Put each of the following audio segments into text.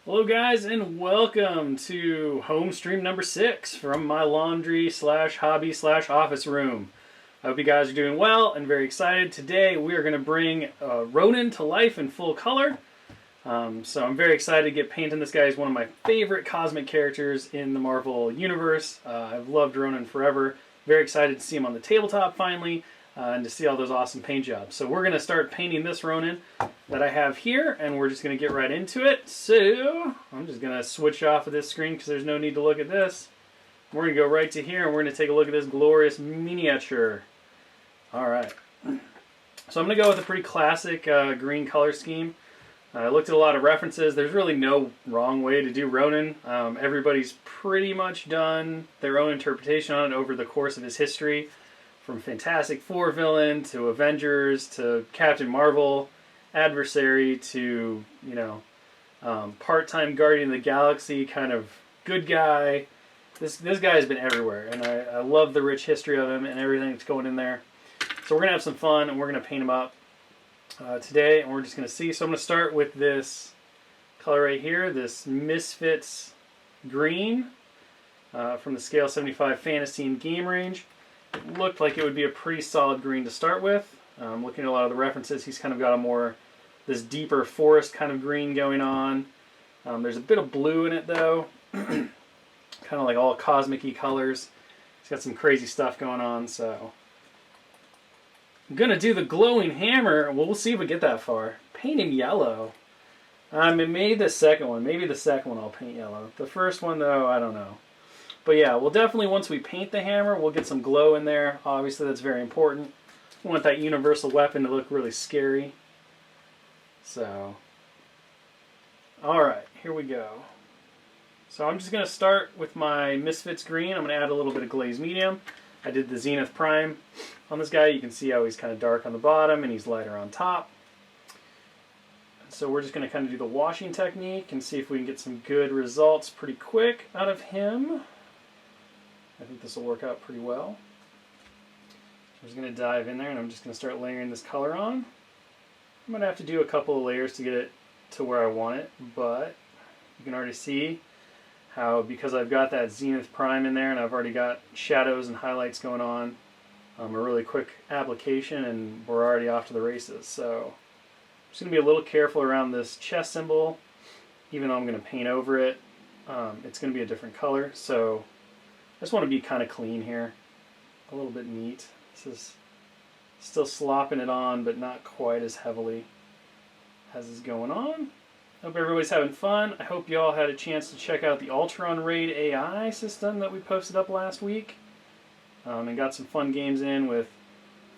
Hello guys and welcome to home stream number 6 from my laundry slash hobby slash office room. I hope you guys are doing well and very excited. Today we are going to bring Ronan to life in full color. So I'm very excited to get painting this guy. He's one of my favorite cosmic characters in the Marvel Universe. I've loved Ronan forever. Very excited to see him on the tabletop finally and to see all those awesome paint jobs. So we're going to start painting this Ronan that I have here, and we're just going to get right into it. So I'm just going to switch off of this screen because there's no need to look at this. We're going to go right to here, and we're going to take a look at this glorious miniature. All right. So I'm going to go with a pretty classic green color scheme. I looked at a lot of references. There's really no wrong way to do Ronan. Everybody's pretty much done their own interpretation on it over the course of his history. From Fantastic Four villain to Avengers to Captain Marvel adversary to, part-time Guardian of the Galaxy kind of good guy. This guy has been everywhere, and I love the rich history of him and everything that's going in there. So we're going to have some fun, and we're going to paint him up today, and we're just going to see. So I'm going to start with this color right here, this Misfits Green from the Scale 75 Fantasy and Game range. It looked like it would be a pretty solid green to start with. Looking at a lot of the references, he's kind of got this deeper forest kind of green going on. There's a bit of blue in it though, kind of like all cosmic-y colors. He's got some crazy stuff going on, so I'm gonna do the glowing hammer. Well, we'll see if we get that far. Paint him yellow. Maybe the second one. Maybe the second one I'll paint yellow. The first one though, I don't know. But yeah, we'll definitely, once we paint the hammer, we'll get some glow in there. Obviously, that's very important. We want that universal weapon to look really scary. So, alright, here we go. So I'm just going to start with my Misfits Green. I'm going to add a little bit of Glaze Medium. I did the Zenith Prime on this guy. You can see how he's kind of dark on the bottom and he's lighter on top. So we're just going to kind of do the washing technique and see if we can get some good results pretty quick out of him. I think this will work out pretty well. I'm just going to dive in there and I'm just going to start layering this color on. I'm going to have to do a couple of layers to get it to where I want it, but you can already see how, because I've got that Zenith Prime in there and I've already got shadows and highlights going on, a really quick application and we're already off to the races. So I'm just going to be a little careful around this chest symbol, even though I'm going to paint over it. It's going to be a different color, so I just want to be kind of clean here, a little bit neat. This is still slopping it on, but not quite as heavily as is going on. Hope everybody's having fun. I hope you all had a chance to check out the Ultron Raid AI system that we posted up last week, and got some fun games in with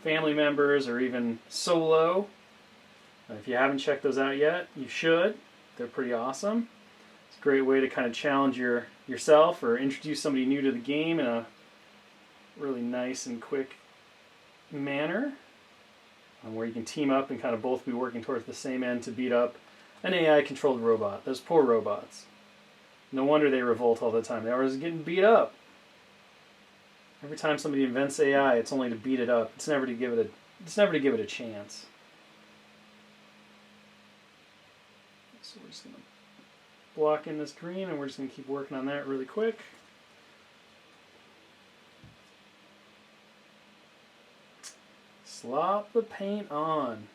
family members or even solo. If you haven't checked those out yet, you should. They're pretty awesome. It's a great way to kind of challenge yourself or introduce somebody new to the game in a really nice and quick manner, where you can team up and kind of both be working towards the same end to beat up an AI-controlled robot. Those poor robots. No wonder they revolt all the time. They're always getting beat up. Every time somebody invents AI, it's only to beat it up. It's never to give it a chance. So we're just going to block in this green, and we're just going to keep working on that really quick. Slop the paint on.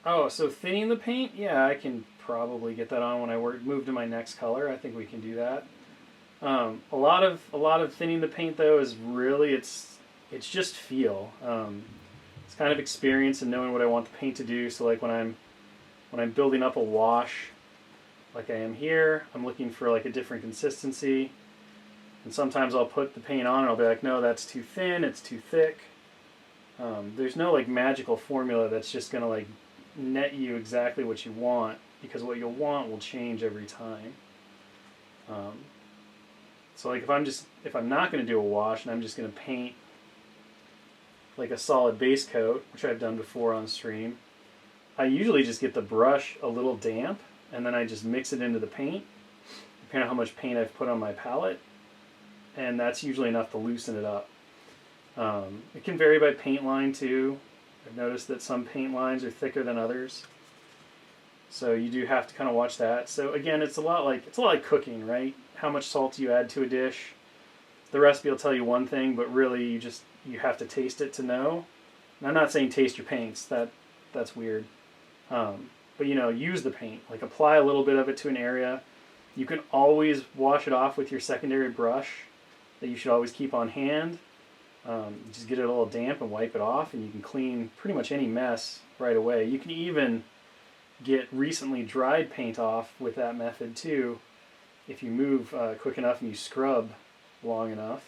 Oh, so thinning the paint? Yeah, I can probably get that on when I move to my next color. I think we can do that. A lot of thinning the paint though is really it's just feel. It's kind of experience and knowing what I want the paint to do. So like when I'm building up a wash, like I am here, I'm looking for like a different consistency. And sometimes I'll put the paint on and I'll be like, no, that's too thin, it's too thick. There's no like magical formula that's just gonna like net you exactly what you want, because what you'll want will change every time. So like if I'm not gonna do a wash and I'm just gonna paint like a solid base coat, which I've done before on stream, I usually just get the brush a little damp and then I just mix it into the paint, depending on how much paint I've put on my palette, and that's usually enough to loosen it up. It can vary by paint line too. I've noticed that some paint lines are thicker than others. So you do have to kind of watch that. So again, it's a lot like cooking, right? How much salt you add to a dish. The recipe will tell you one thing, but really you have to taste it to know. And I'm not saying taste your paints. That's weird. But use the paint. Like apply a little bit of it to an area. You can always wash it off with your secondary brush that you should always keep on hand. Just get it a little damp and wipe it off, and you can clean pretty much any mess right away. You can even get recently dried paint off with that method too, if you move quick enough and you scrub long enough.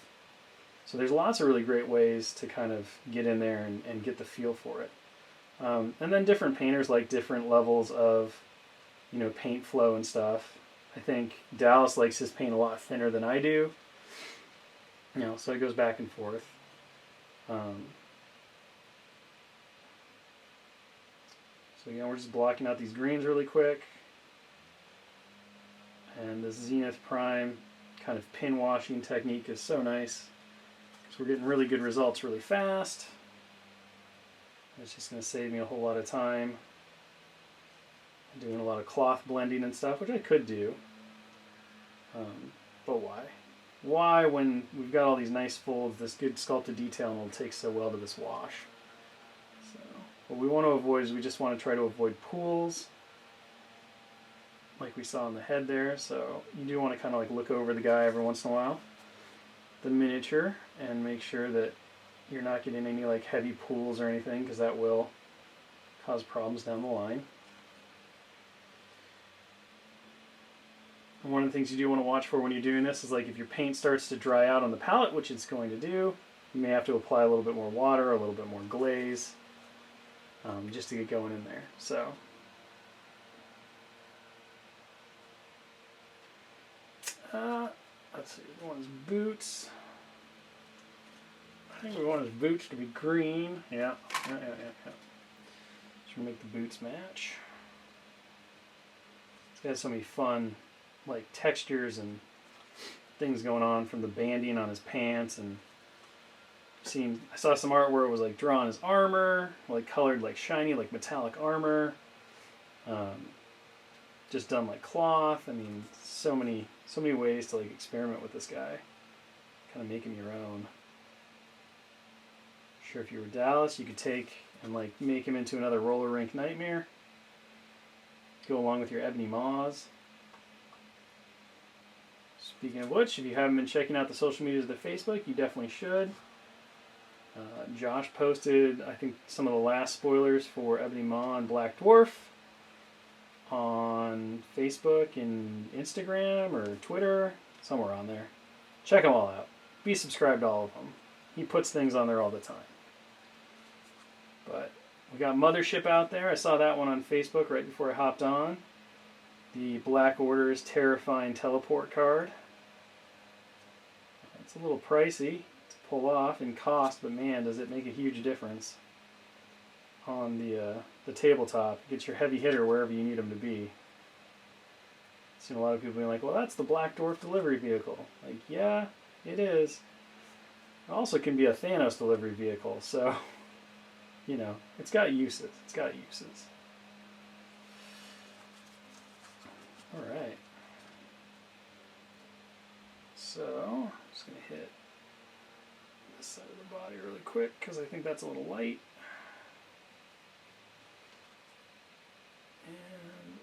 So there's lots of really great ways to kind of get in there and get the feel for it. And then different painters like different levels of paint flow and stuff. I think Dallas likes his paint a lot thinner than I do. So it goes back and forth. So we're just blocking out these greens really quick. And this Zenith Prime kind of pin washing technique is so nice. because we're getting really good results really fast. It's just going to save me a whole lot of time. I'm doing a lot of cloth blending and stuff, which I could do. But why? Why, when we've got all these nice folds, this good sculpted detail, and it'll take so well to this wash? So, what we want to avoid is we just want to try to avoid pools, like we saw in the head there. So you do want to kind of like look over the guy every once in a while, the miniature, and make sure that you're not getting any like heavy pools or anything, because that will cause problems down the line. And one of the things you do want to watch for when you're doing this is like if your paint starts to dry out on the palette, which it's going to do, you may have to apply a little bit more water, a little bit more glaze, just to get going in there. So let's see, we want his boots. I think we want his boots to be green. Yeah. Just make the boots match. It's got so many fun like textures and things going on from the banding on his pants, and I saw some art where it was like drawn his armor, like colored like shiny, like metallic armor, just done like cloth. I mean, so many ways to like experiment with this guy, kind of make him your own. Sure, if you were Dallas, you could take and like make him into another roller rink nightmare. Go along with your ebony maws. Speaking of which, if you haven't been checking out the social medias of the Facebook, you definitely should. Josh posted, I think, some of the last spoilers for Ebony Maw and Black Dwarf on Facebook and Instagram or Twitter, somewhere on there. Check them all out. Be subscribed to all of them. He puts things on there all the time. But we got Mothership out there. I saw that one on Facebook right before I hopped on. The Black Order's Terrifying Teleport card. It's a little pricey to pull off in cost, but man, does it make a huge difference on the tabletop. Get your heavy hitter wherever you need them to be. I've seen a lot of people being like, well, that's the Black Dwarf delivery vehicle. Like, yeah, it is. It also can be a Thanos delivery vehicle, so, you know, it's got uses. It's got uses. Alright. So, I'm just going to hit this side of the body really quick because I think that's a little light. And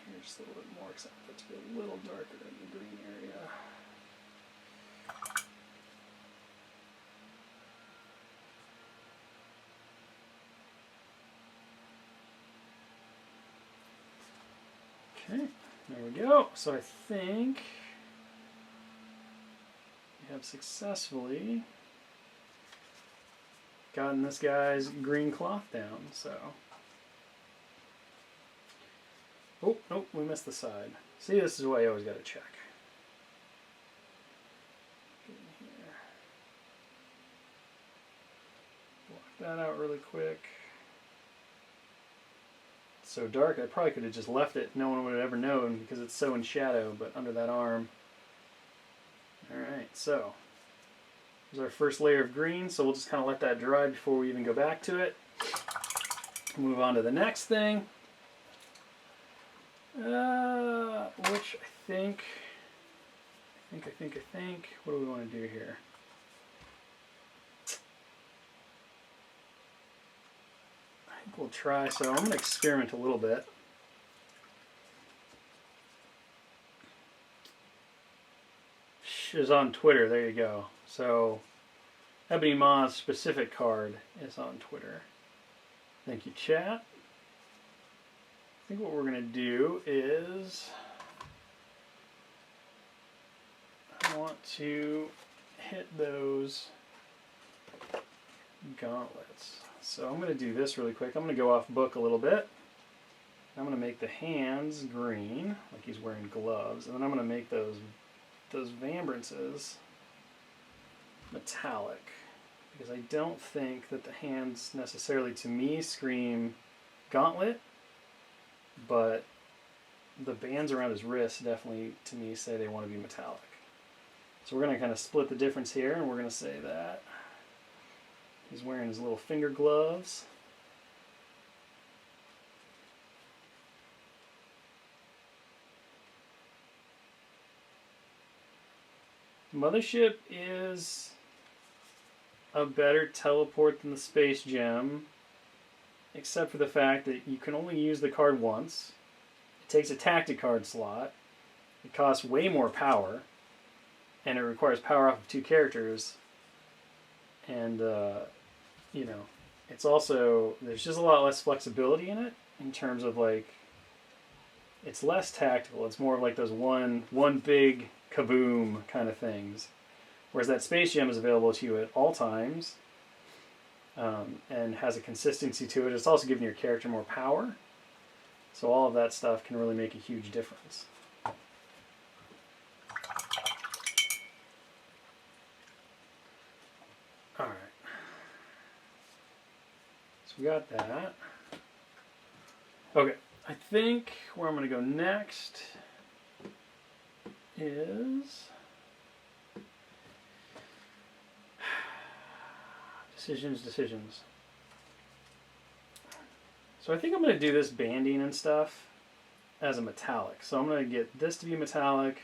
here just a little bit more because I want it to be a little darker in the green area. Okay, there we go. So I think we have successfully gotten this guy's green cloth down. So, oh, nope, we missed the side. See, this is why you always got to check. Get in here. Block that out really quick. So dark, I probably could have just left it. No one would have ever known because it's so in shadow, but under that arm. Alright, so There's our first layer of green, so we'll just kind of let that dry before we even go back to it. Move on to the next thing, which I think, what do we want to do here? I think we'll try, so I'm going to experiment a little bit. Is on Twitter, there you go. So, Ebony Ma's specific card is on Twitter. Thank you, chat. I think what we're going to do is I want to hit those gauntlets. So I'm going to do this really quick. I'm going to go off book a little bit. I'm going to make the hands green, like he's wearing gloves, and then I'm going to make those vambrances metallic, because I don't think that the hands necessarily, to me, scream gauntlet, but the bands around his wrists definitely, to me, say they want to be metallic. So we're going to kind of split the difference here, and we're going to say that he's wearing his little finger gloves. Mothership is a better teleport than the Space Gem, except for the fact that you can only use the card once. It takes a tactic card slot. It costs way more power, and it requires power off of 2 characters. And, you know, it's also, there's just a lot less flexibility in it, in terms of, like, it's less tactical. It's more of like those one big kaboom kind of things. Whereas that Space Gem is available to you at all times, and has a consistency to it. It's also giving your character more power. So all of that stuff can really make a huge difference. Alright. So we got that. Okay. I think where I'm going to go next is decisions. So I think I'm going to do this banding and stuff as a metallic. So I'm going to get this to be metallic.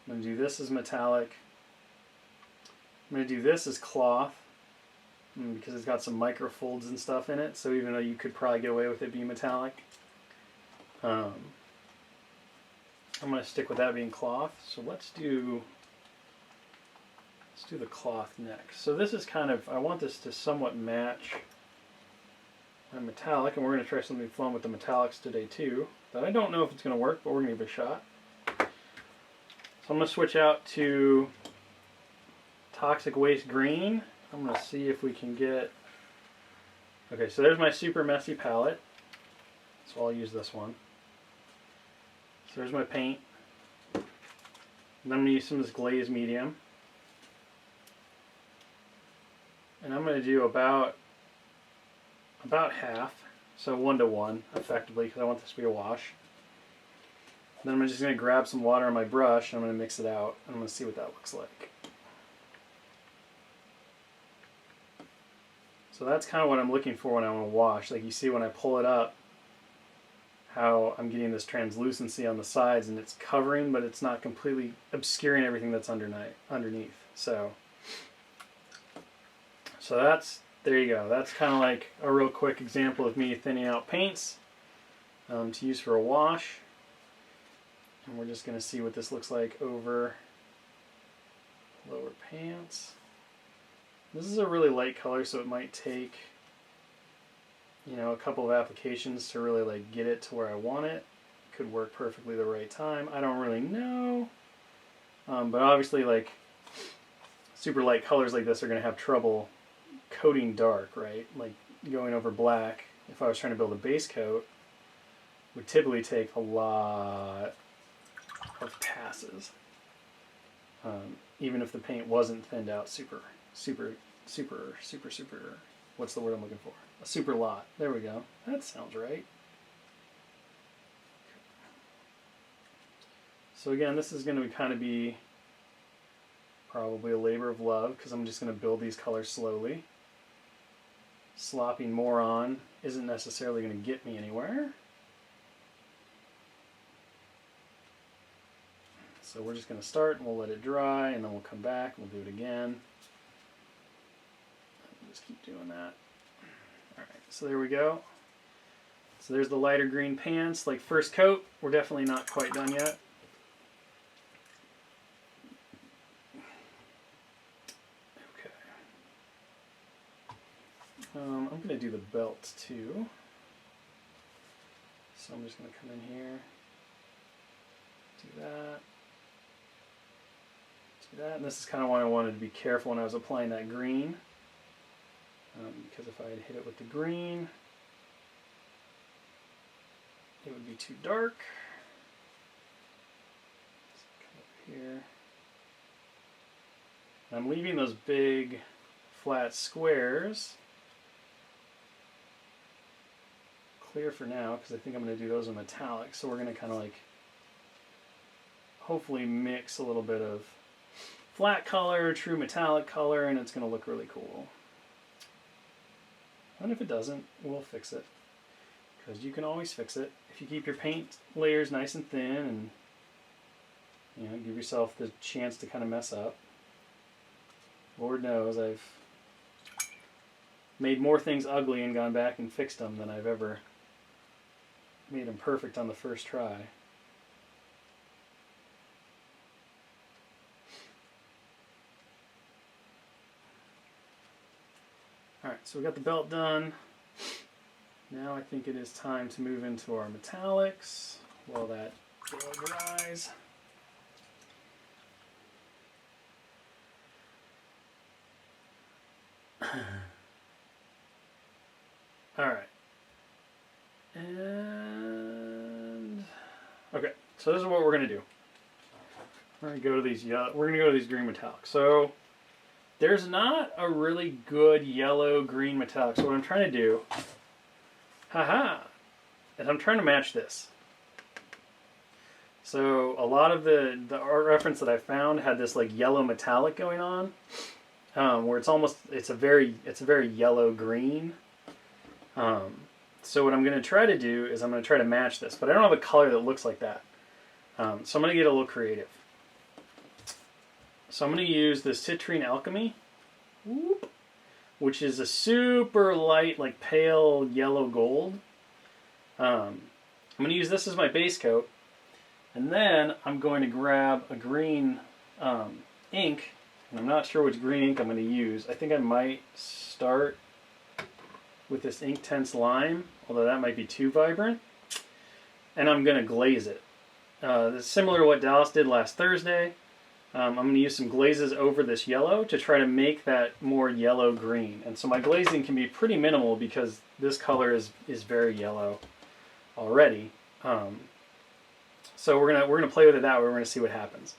I'm going to do this as metallic. I'm going to do this as cloth, because it's got some micro folds and stuff in it. So even though you could probably get away with it being metallic, I'm going to stick with that being cloth. So let's do the cloth next. So this is kind of, I want this to somewhat match my metallic, and we're going to try something fun with the metallics today too. But I don't know if it's going to work, but we're going to give it a shot. So I'm going to switch out to Toxic Waste Green. I'm going to see if we can get, okay, so there's my super messy palette. So I'll use this one. So there's my paint. And then I'm going to use some of this glazed medium. And I'm going to do about half, so 1-to-1 effectively, because I want this to be a wash. And then I'm just going to grab some water on my brush and I'm going to mix it out, and I'm going to see what that looks like. So that's kind of what I'm looking for when I want to wash. Like you see when I pull it up, how I'm getting this translucency on the sides, and it's covering, but it's not completely obscuring everything that's underneath. So that's, there you go. That's kind of like a real quick example of me thinning out paints to use for a wash. And we're just going to see what this looks like over lower pants. This is a really light color, so it might take, you know, a couple of applications to really like get it to where I want it. Could work perfectly the right time. I don't really know. But obviously, like, super light colors like this are going to have trouble coating dark, right? Like going over black, if I was trying to build a base coat, would typically take a lot of passes. Even if the paint wasn't thinned out super, what's the word I'm looking for? A super lot. There we go. That sounds right. So again, this is going to kind of be Probably a labor of love because I'm just going to build these colors slowly. Slopping more on isn't necessarily going to get me anywhere. So we're just going to start and we'll let it dry and then we'll come back and we'll do it again. Just keep doing that. Alright, so there we go. So there's the lighter green pants, like first coat. We're definitely not quite done yet. Okay. I'm going to do the belt too. So I'm just going to come in here, do that. And this is kind of why I wanted to be careful when I was applying that green, because if I had hit it with the green, it would be too dark. Let's come up here. And I'm leaving those big flat squares clear for now because I think I'm going to do those in metallic. So we're going to kind of like hopefully mix a little bit of flat color, true metallic color, and it's going to look really cool. And if it doesn't, we'll fix it. Because you can always fix it. If you keep your paint layers nice and thin and give yourself the chance to kind of mess up. Lord knows I've made more things ugly and gone back and fixed them than I've ever made them perfect on the first try. Alright, so we got the belt done. Now I think it is time to move into our metallics while that dries. Alright. And okay, so this is what we're going to do. We're going to go to these green metallics. So there's not a really good yellow-green metallic. So what I'm trying to do, is I'm trying to match this. So a lot of the art reference that I found had this like yellow metallic going on, where it's a very yellow-green. So what I'm going to try to do is I'm going to try to match this, but I don't have a color that looks like that. So I'm going to get a little creative. So I'm going to use the Citrine Alchemy, which is a super light, like pale yellow gold. I'm going to use this as my base coat, and then I'm going to grab a green ink, and I'm not sure which green ink I'm going to use. I think I might start with this Inktense Lime, although that might be too vibrant, and I'm going to glaze it. This is similar to what Dallas did last Thursday. I'm going to use some glazes over this yellow to try to make that more yellow-green. And so my glazing can be pretty minimal because this color is very yellow already. So we're gonna play with it that way. We're going to see what happens.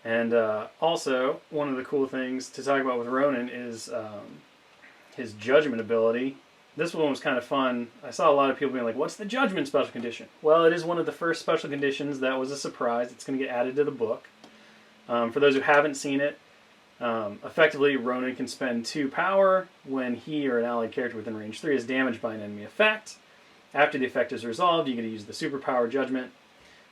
And also, one of the cool things to talk about with Ronan is his judgment ability. This one was kind of fun. I saw a lot of people being like, what's the judgment special condition? Well, it is one of the first special conditions that was a surprise. It's going to get added to the book. For those who haven't seen it, effectively Ronan can spend 2 power when he or an allied character within range 3 is damaged by an enemy effect. After the effect is resolved, you get to use the superpower Judgment.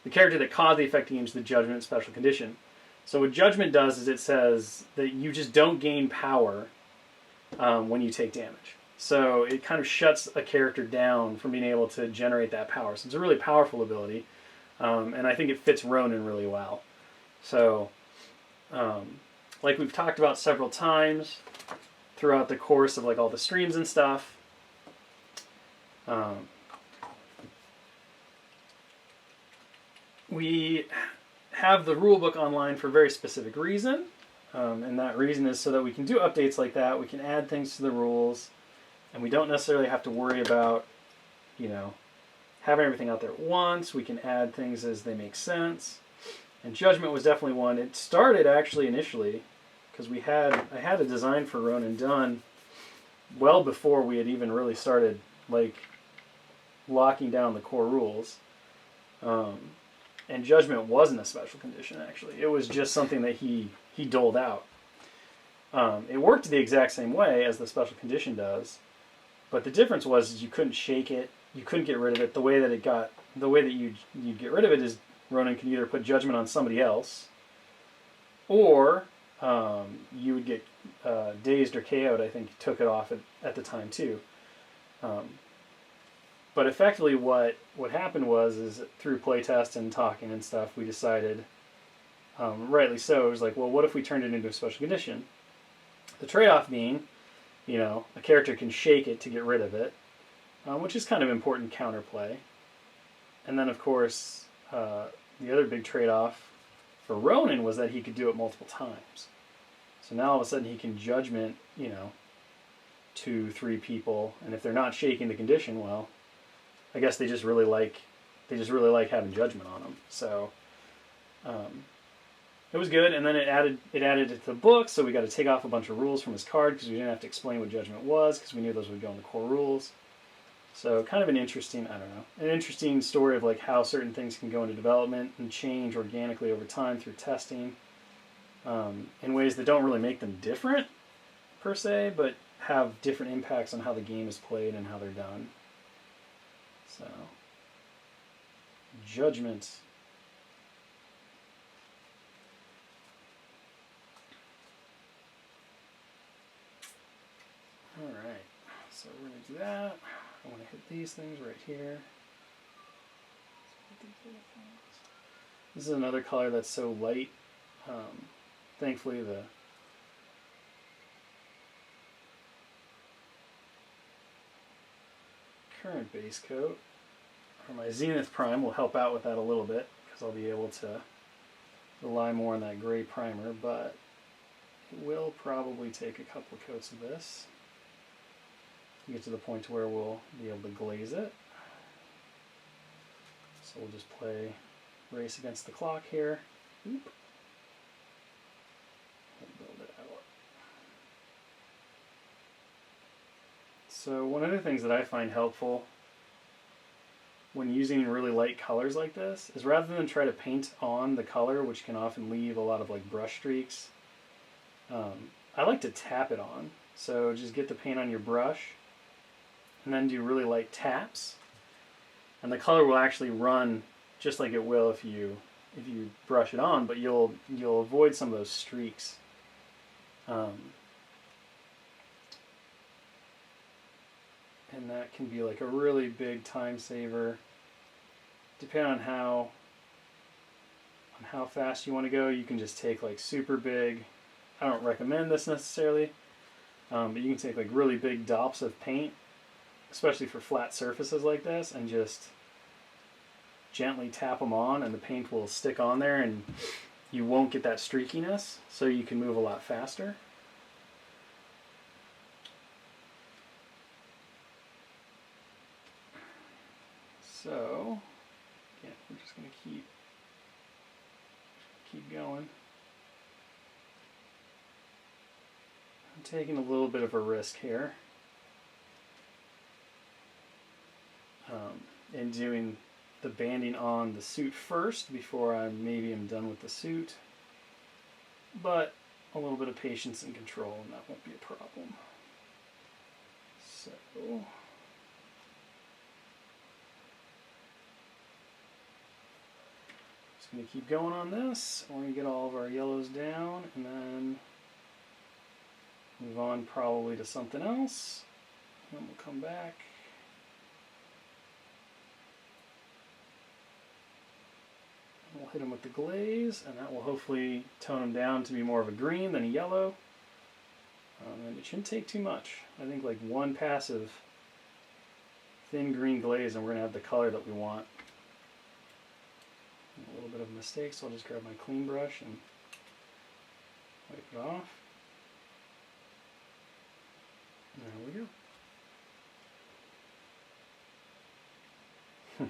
The character that caused the effect gains the Judgment special condition. So what Judgment does is it says that you just don't gain power when you take damage. So it kind of shuts a character down from being able to generate that power. So it's a really powerful ability, and I think it fits Ronan really well. So, like we've talked about several times throughout the course of like all the streams and stuff, we have the rulebook online for a very specific reason, and that reason is so that we can do updates like that. We can add things to the rules, and we don't necessarily have to worry about, having everything out there at once. We can add things as they make sense. And Judgment was definitely one. It started actually initially because I had a design for Ronan done well before we had even really started like locking down the core rules. And Judgment wasn't a special condition actually. It was just something that he he doled out. It worked the exact same way as the special condition does, but the difference was is you couldn't shake it, you couldn't get rid of it. The way that you'd get rid of it is Ronan could either put judgment on somebody else, or you would get dazed or KO'd. I think took it off at the time too. But effectively, what happened is through playtest and talking and stuff, we decided, rightly so, it was like, well, what if we turned it into a special condition? The trade-off being, a character can shake it to get rid of it, which is kind of important counterplay. And then, of course, the other big trade-off for Ronan was that he could do it multiple times. So now all of a sudden he can judgment, 2, 3 people, and if they're not shaking the condition, well, I guess they just really like having judgment on them. So it was good, and then it added it to the book, so we got to take off a bunch of rules from his card because we didn't have to explain what judgment was because we knew those would go in the core rules. So kind of an interesting story of like how certain things can go into development and change organically over time through testing in ways that don't really make them different per se, but have different impacts on how the game is played and how they're done. So, judgment. All right, so we're going to do that. I want to hit these things right here. This is another color that's so light. Thankfully, the current base coat, or my Zenith Prime, will help out with that a little bit because I'll be able to rely more on that gray primer, but it will probably take a couple of coats of this to get to the point where we'll be able to glaze it. So we'll just play race against the clock here. Oop. We'll build it out. So one of the things that I find helpful when using really light colors like this is rather than try to paint on the color, which can often leave a lot of like brush streaks, I like to tap it on. So just get the paint on your brush and then do really light taps, and the color will actually run just like it will if you brush it on, but you'll avoid some of those streaks. And that can be like a really big time saver. Depending on how fast you want to go, you can just take like super big. I don't recommend this necessarily, but you can take like really big dops of paint, especially for flat surfaces like this, and just gently tap them on, and the paint will stick on there, and you won't get that streakiness, so you can move a lot faster. So, again, we're just going to keep going. I'm taking a little bit of a risk here in doing the banding on the suit first before I maybe am done with the suit, but a little bit of patience and control and that won't be a problem. So just going to keep going on this. We're going to get all of our yellows down and then move on probably to something else, and then we'll come back. We'll hit them with the glaze, and that will hopefully tone them down to be more of a green than a yellow. And it shouldn't take too much. I think like one passive thin green glaze and we're going to have the color that we want. A little bit of a mistake, so I'll just grab my clean brush and wipe it off. There we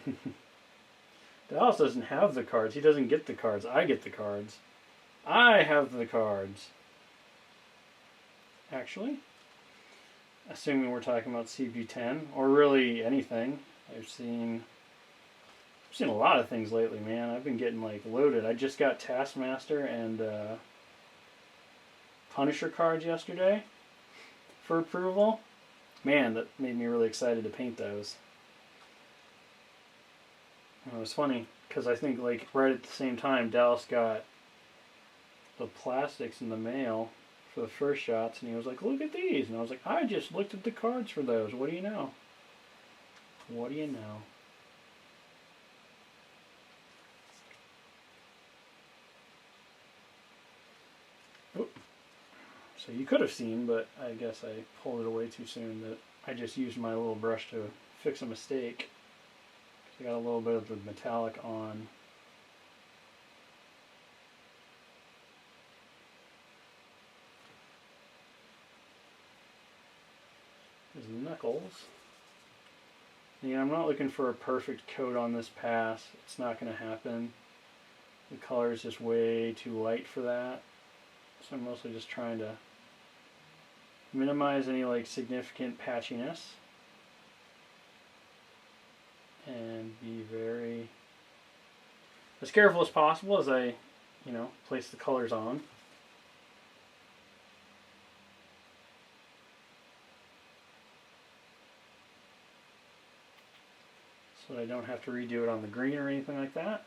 go. Dallas doesn't have the cards. He doesn't get the cards. I get the cards. I have the cards. Actually, assuming we're talking about CP10 or really anything, I've seen a lot of things lately, man. I've been getting like loaded. I just got Taskmaster and Punisher cards yesterday for approval. Man, that made me really excited to paint those. And it was funny because I think like right at the same time Dallas got the plastics in the mail for the first shots, and he was like, "Look at these," and I was like, "I just looked at the cards for those. What do you know? What do you know?" So you could have seen, but I guess I pulled it away too soon, that I just used my little brush to fix a mistake. I got a little bit of the metallic on. His knuckles. Yeah, I'm not looking for a perfect coat on this pass. It's not going to happen. The color is just way too light for that. So I'm mostly just trying to minimize any like significant patchiness and be very as careful as possible as I, place the colors on. So that I don't have to redo it on the green or anything like that.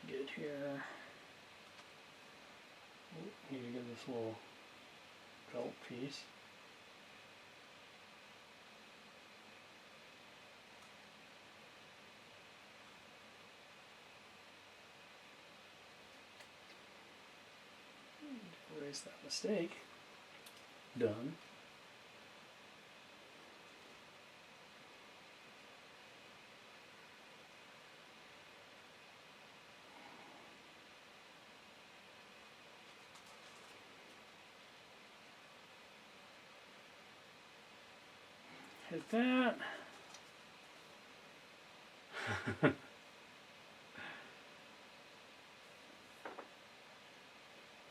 Good here. Need to get this little belt piece. Erase that mistake. Done. Hit that.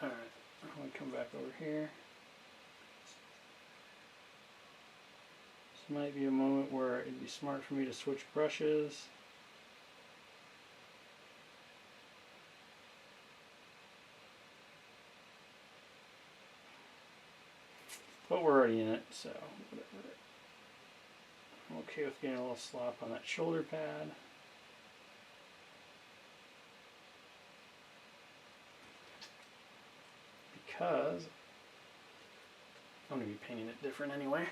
Alright, I'm going to come back over here. This might be a moment where it'd be smart for me to switch brushes. But we're already in it, so whatever. I'm okay with getting a little slop on that shoulder pad. Because I'm going to be painting it different anyway.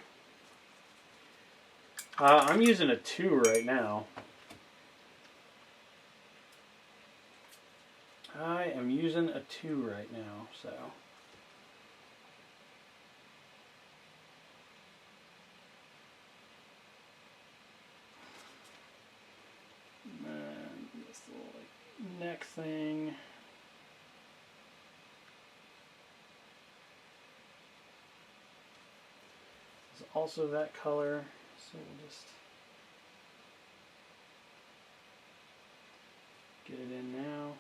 I'm using a 2 right now. I am using a 2 right now, so. And this little neck thing. It's also that color, so we'll just get it in now.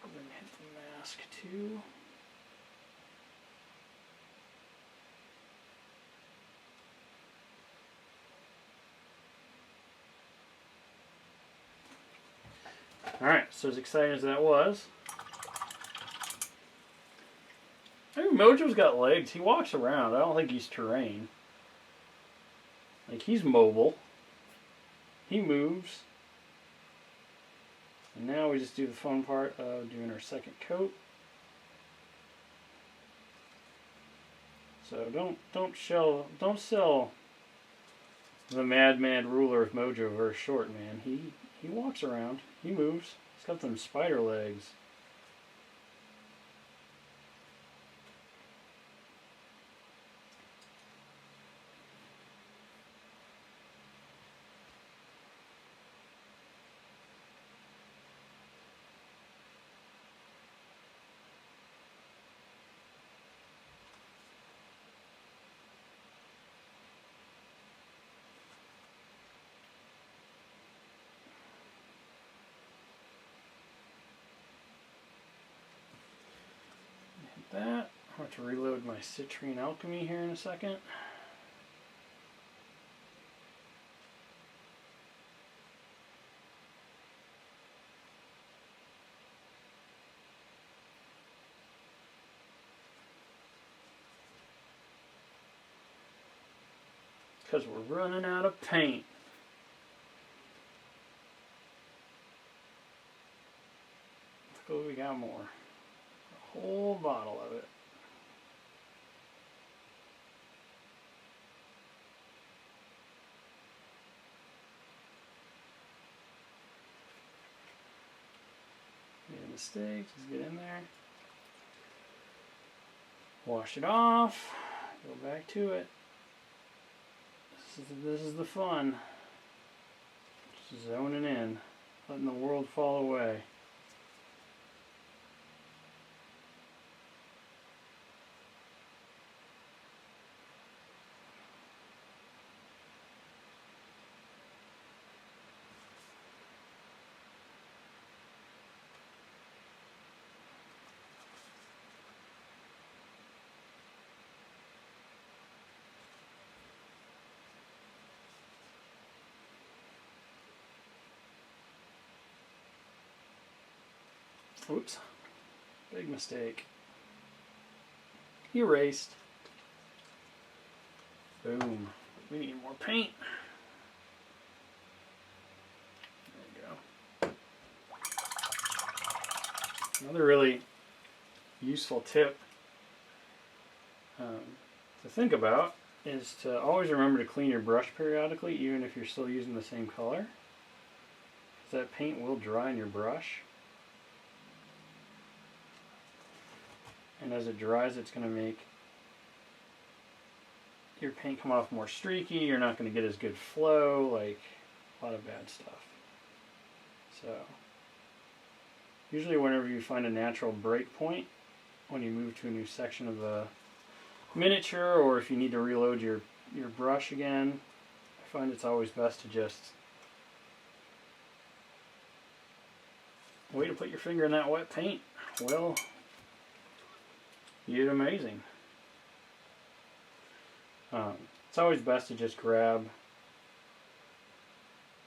And then hit the mask too. Alright, so as exciting as that was, I mean, Mojo's got legs. He walks around. I don't think he's terrain. Like, he's mobile. He moves. And now we just do the fun part of doing our second coat. So don't sell the mad ruler of Mojo very short, man. He walks around, he moves. He's got them spider legs. That. I'm going to reload my citrine alchemy here in a second. Because we're running out of paint. Let's go, we got more. A whole bottle of it. Made a mistake, just get in there. Wash it off. Go back to it. This is the fun. Just zoning in, letting the world fall away. Oops, big mistake. Erased. Boom. We need more paint. There we go. Another really useful tip to think about is to always remember to clean your brush periodically, even if you're still using the same color. Because that paint will dry in your brush. And as it dries, it's going to make your paint come off more streaky. You're not going to get as good flow, like a lot of bad stuff. So, usually whenever you find a natural break point, when you move to a new section of the miniature, or if you need to reload your brush again, I find it's always best to just wait to put your finger in that wet paint. Well, you did amazing. It's always best to just grab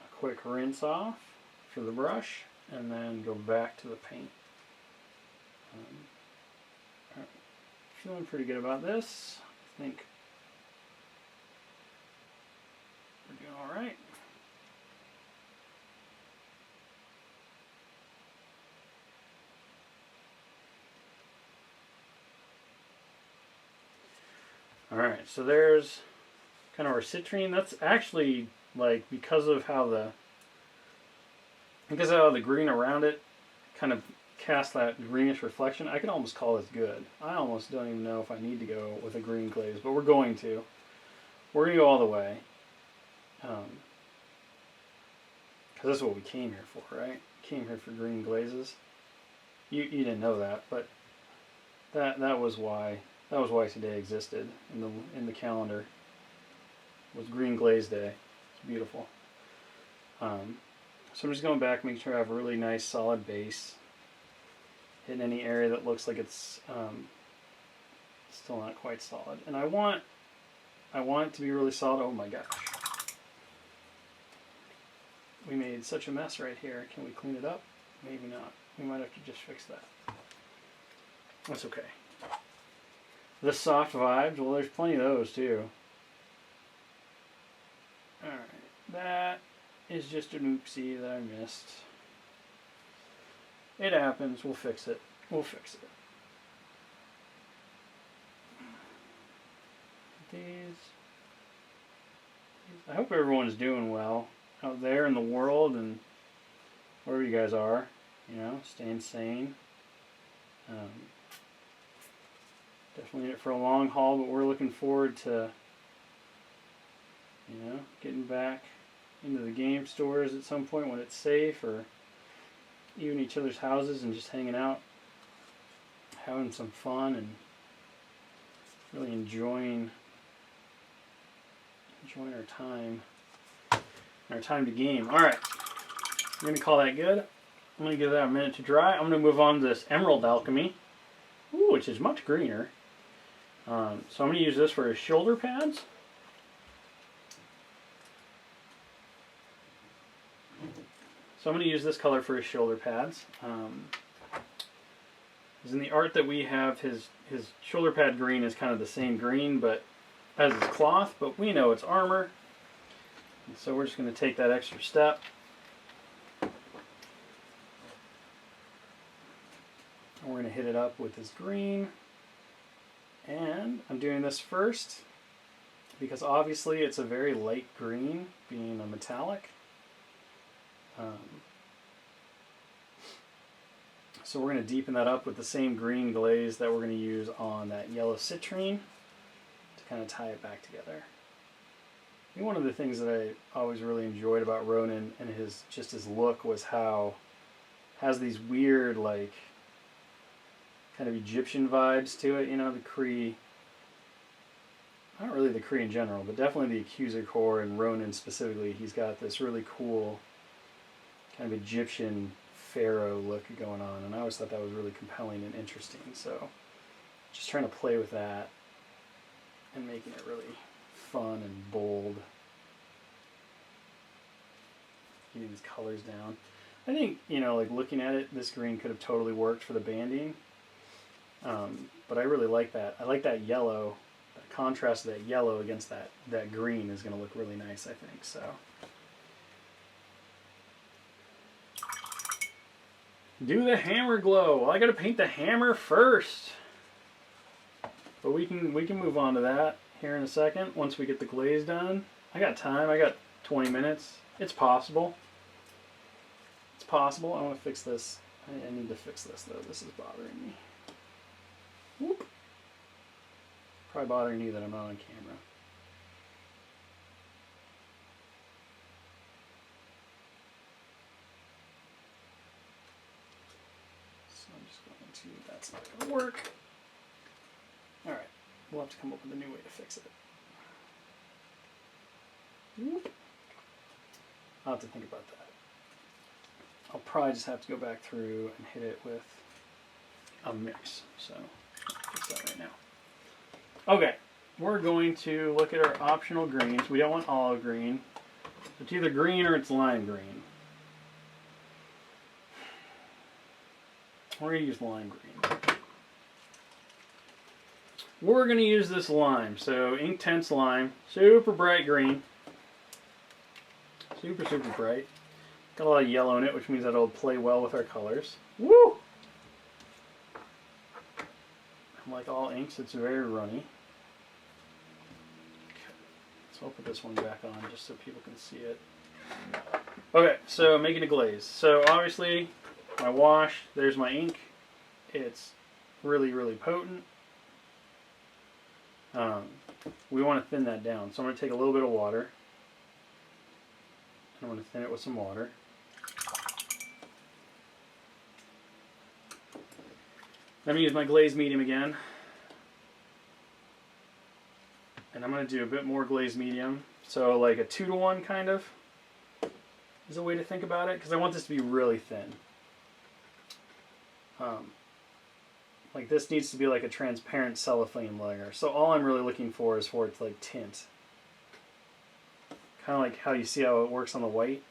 a quick rinse off for the brush and then go back to the paint. Right. Feeling pretty good about this. I think we're doing all right. Alright, so there's kind of our citrine. That's actually, like, because of how the green around it kind of casts that greenish reflection, I can almost call this good. I almost don't even know if I need to go with a green glaze, but we're going to. We're going to go all the way. Because that's what we came here for, right? Came here for green glazes. You didn't know that, but that was why. That was why today existed in the calendar. It was Green Glaze Day. It's beautiful. So I'm just going back, making sure I have a really nice solid base. Hitting any area that looks like it's still not quite solid. And I want it to be really solid. Oh my gosh. We made such a mess right here. Can we clean it up? Maybe not. We might have to just fix that. That's okay. The soft vibes, well, there's plenty of those too. Alright, that is just an oopsie that I missed. It happens. We'll fix it. We'll fix it. I hope everyone's doing well out there in the world and wherever you guys are. You know, staying sane. Definitely in it for a long haul, but we're looking forward to, you know, getting back into the game stores at some point when it's safe, or even each other's houses and just hanging out, having some fun, and really enjoying our time to game. All right, I'm gonna call that good. I'm gonna give that a minute to dry. I'm gonna move on to this Emerald Alchemy, which is much greener. So I'm gonna use this for his shoulder pads. So I'm going to use this color for his shoulder pads. Because in the art that we have, his shoulder pad green is kind of the same green, but as his cloth, but we know it's armor. And so we're just going to take that extra step. And we're going to hit it up with his green. And I'm doing this first because obviously it's a very light green, being a metallic. So we're going to deepen that up with the same green glaze that we're going to use on that yellow citrine to kind of tie it back together. I think one of the things that I always really enjoyed about Ronan and his look was how it has these weird, like, kind of Egyptian vibes to it. You know, the Kree, not really the Kree in general, but definitely the Accuser Corps and Ronan specifically. He's got this really cool kind of Egyptian pharaoh look going on, and I always thought that was really compelling and interesting. So just trying to play with that and making it really fun and bold, getting these colors down. I think, you know, like looking at it, this green could have totally worked for the banding, but I really like that. I like that yellow, that contrast of that yellow against that green is going to look really nice, I think. So do the hammer glow. Well, I got to paint the hammer first, but we can move on to that here in a second once we get the glaze done. I got time. I got 20 minutes. It's possible. It's possible. I want to fix this. I need to fix this though. This is bothering me. Whoop. Probably bothering you that I'm not on camera. That's not going to work. Alright, we'll have to come up with a new way to fix it. I'll have to think about that. I'll probably just have to go back through and hit it with a mix. So, I'll fix that right now. Okay, we're going to look at our optional greens. We don't want olive green. It's either green or it's lime green. We're going to use lime green. We're going to use this lime. So Inktense lime, super bright green. Super, super bright. Got a lot of yellow in it, which means that it'll play well with our colors. Woo! Like all inks, it's very runny. Okay. So I'll put this one back on just so people can see it. Okay, so making a glaze. So obviously, my wash, there's my ink. It's really, really potent. We want to thin that down. So I'm going to take a little bit of water. I'm going to thin it with some water. I'm going to use my glaze medium again. And I'm going to do a bit more glaze medium. So like a 2-to-1 kind of is a way to think about it, because I want this to be really thin. Like this needs to be like a transparent cellophane layer. So all I'm really looking for is for it to like tint. Kind of like how you see how it works on the white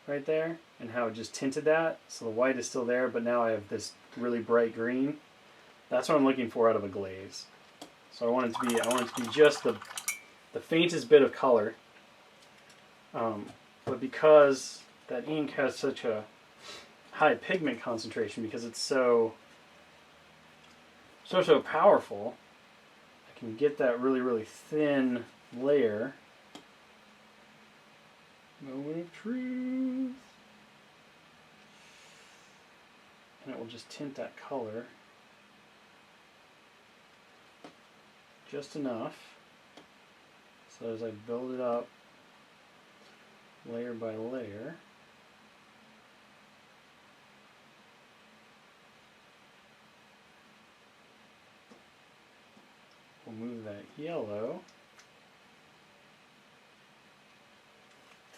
right there, and how it just tinted that. So the white is still there, but now I have this really bright green. That's what I'm looking for out of a glaze. So I want it to be just the faintest bit of color. But because that ink has such a high pigment concentration because it's so powerful. I can get that really thin layer. Moment of truth. And it will just tint that color just enough so as I build it up layer by layer, we'll move that yellow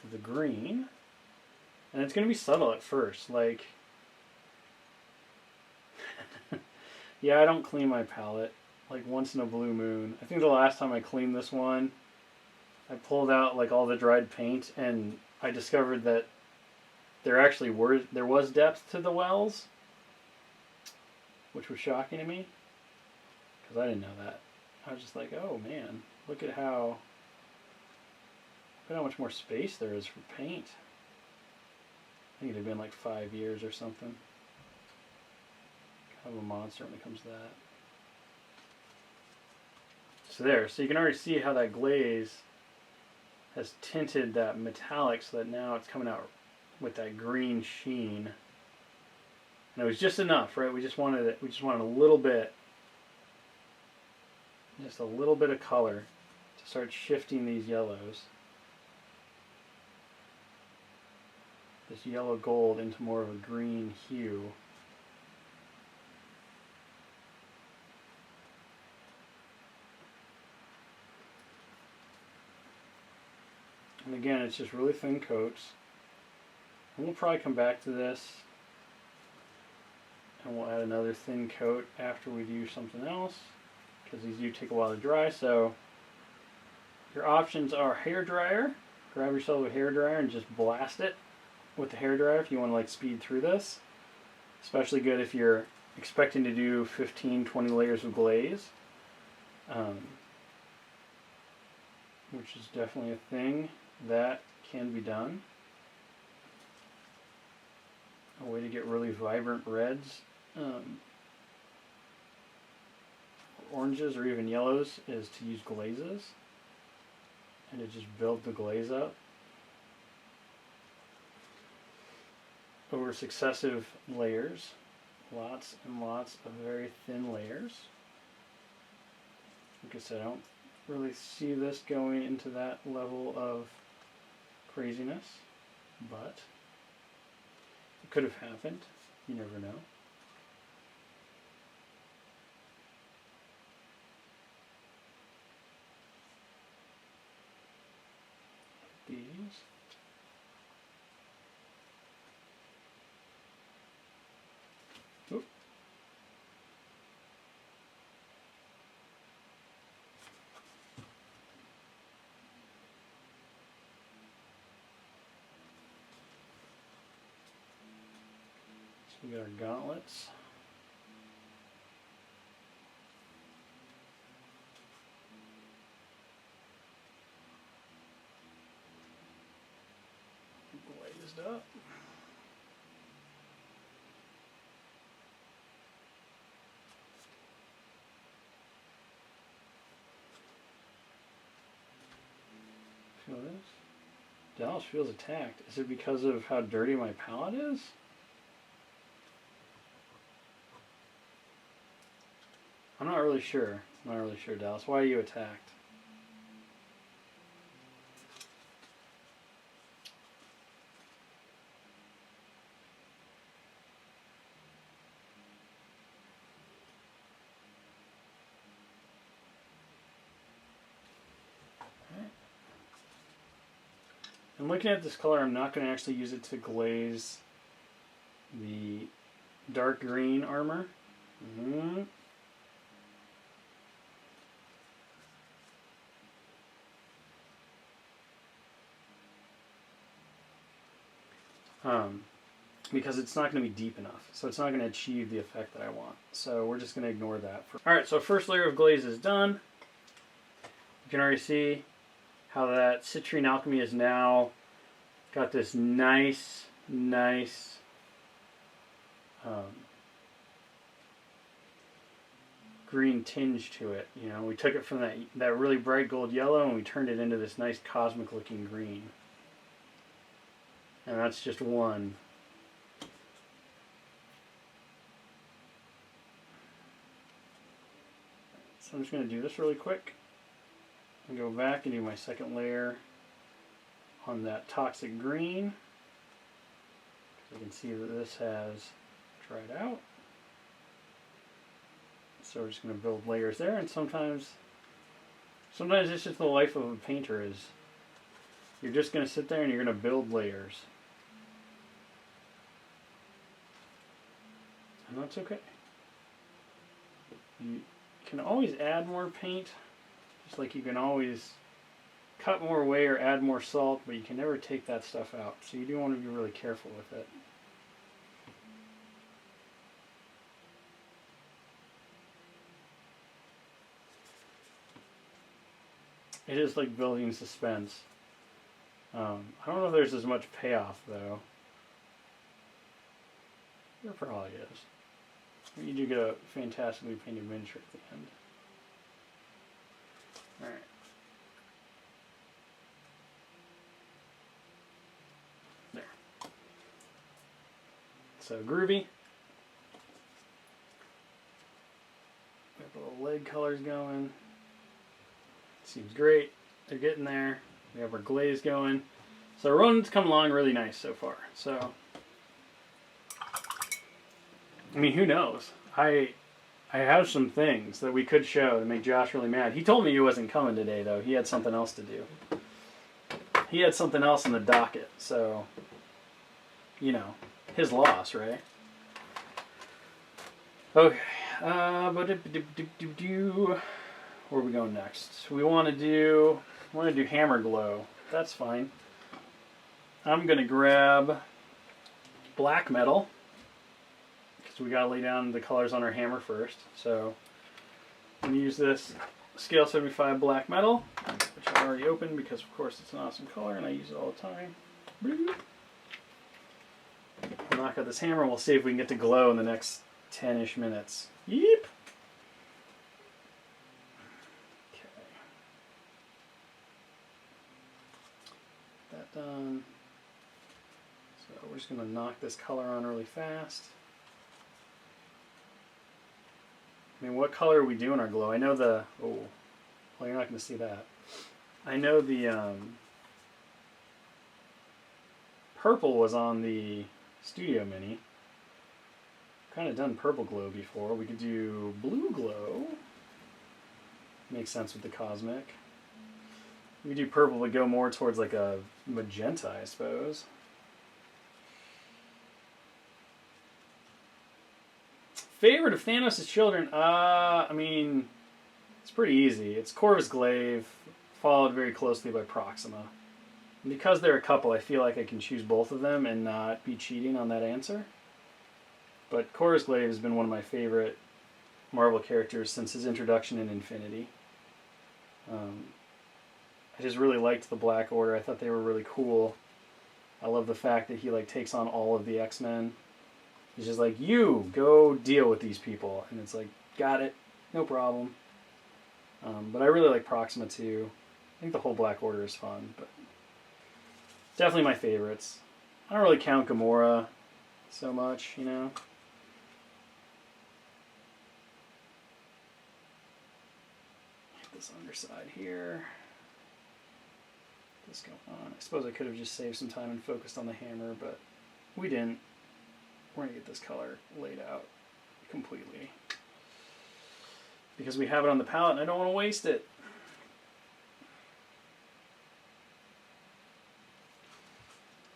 to the green, and it's going to be subtle at first, like yeah, I don't clean my palette like once in a blue moon. I think the last time I cleaned this one, I pulled out like all the dried paint and I discovered that there was depth to the wells, which was shocking to me because I didn't know that. I was just like, oh man, look at how much more space there is for paint. I think it had been like 5 years or something. Kind of a monster when it comes to that. So you can already see how that glaze has tinted that metallic so that now it's coming out with that green sheen. And it was just enough, right? We just wanted a little bit, just a little bit of color to start shifting these yellows. This yellow gold into more of a green hue. And again, it's just really thin coats. And we'll probably come back to this and we'll add another thin coat after we do something else because these do take a while to dry. So your options are hair dryer. Grab yourself a hair dryer and just blast it with the hair dryer if you want to like speed through this. Especially good if you're expecting to do 15-20 layers of glaze, which is definitely a thing that can be done. A way to get really vibrant reds, oranges, or even yellows is to use glazes and to just build the glaze up over successive layers. Lots and lots of very thin layers. Like I said, I don't really see this going into that level of craziness, but it could have happened. You never know. These. Oop. We got our gauntlets. Glazed up. Feel this? Dallas feels attacked. Is it because of how dirty my palette is? I'm not really sure. I'm not really sure, Dallas. Why are you attacked? And looking at this color, I'm not going to actually use it to glaze the dark green armor. Because it's not going to be deep enough. So it's not going to achieve the effect that I want. So we're just going to ignore that. Alright, so first layer of glaze is done. You can already see how that citrine alchemy is now got this nice green tinge to it. You know, we took it from that really bright gold yellow and we turned it into this nice cosmic looking green. And that's just one. So I'm just going to do this really quick and go back and do my second layer on that toxic green. So you can see that this has dried out. So we're just going to build layers there, and sometimes it's just the life of a painter is you're just going to sit there and you're going to build layers. And that's okay. You can always add more paint, just like you can always cut more away or add more salt, but you can never take that stuff out. So you do want to be really careful with it. It is like building suspense. I don't know if there's as much payoff though. There probably is. You do get a fantastically painted miniature at the end. Alright. There. So groovy. We have little leg colors going. Seems great. They're getting there. We have our glaze going. So Ronan's come along really nice so far. So, I mean, who knows? I have some things that we could show to make Josh really mad. He told me he wasn't coming today, though. He had something else to do. He had something else in the docket. So, you know, his loss, right? Okay. Where are we going next? We want to do hammer glow. That's fine. I'm gonna grab black metal because we gotta lay down the colors on our hammer first. So I'm gonna use this scale 75 black metal, which I already opened because of course it's an awesome color and I use it all the time. We'll knock out this hammer and we'll see if we can get to glow in the next 10-ish minutes. Yeep! Done. So we're just going to knock this color on really fast. I mean, what color are we doing our glow? I know the... Oh, well, you're not going to see that. I know the purple was on the Studio Mini. Kind of done purple glow before. We could do blue glow. Makes sense with the cosmic. We do purple, but go more towards like a magenta, I suppose. Favorite of Thanos' children? I mean, it's pretty easy. It's Corvus Glaive, followed very closely by Proxima. And because they're a couple, I feel like I can choose both of them and not be cheating on that answer. But Corvus Glaive has been one of my favorite Marvel characters since his introduction in Infinity. I just really liked the Black Order. I thought they were really cool. I love the fact that he like takes on all of the X-Men. He's just like, you, go deal with these people. And it's like, got it, no problem. But I really like Proxima too. I think the whole Black Order is fun, but definitely my favorites. I don't really count Gamora so much, you know. Hit this underside here. This go on. I suppose I could have just saved some time and focused on the hammer, but we didn't. We're going to get this color laid out completely because we have it on the palette and I don't want to waste it.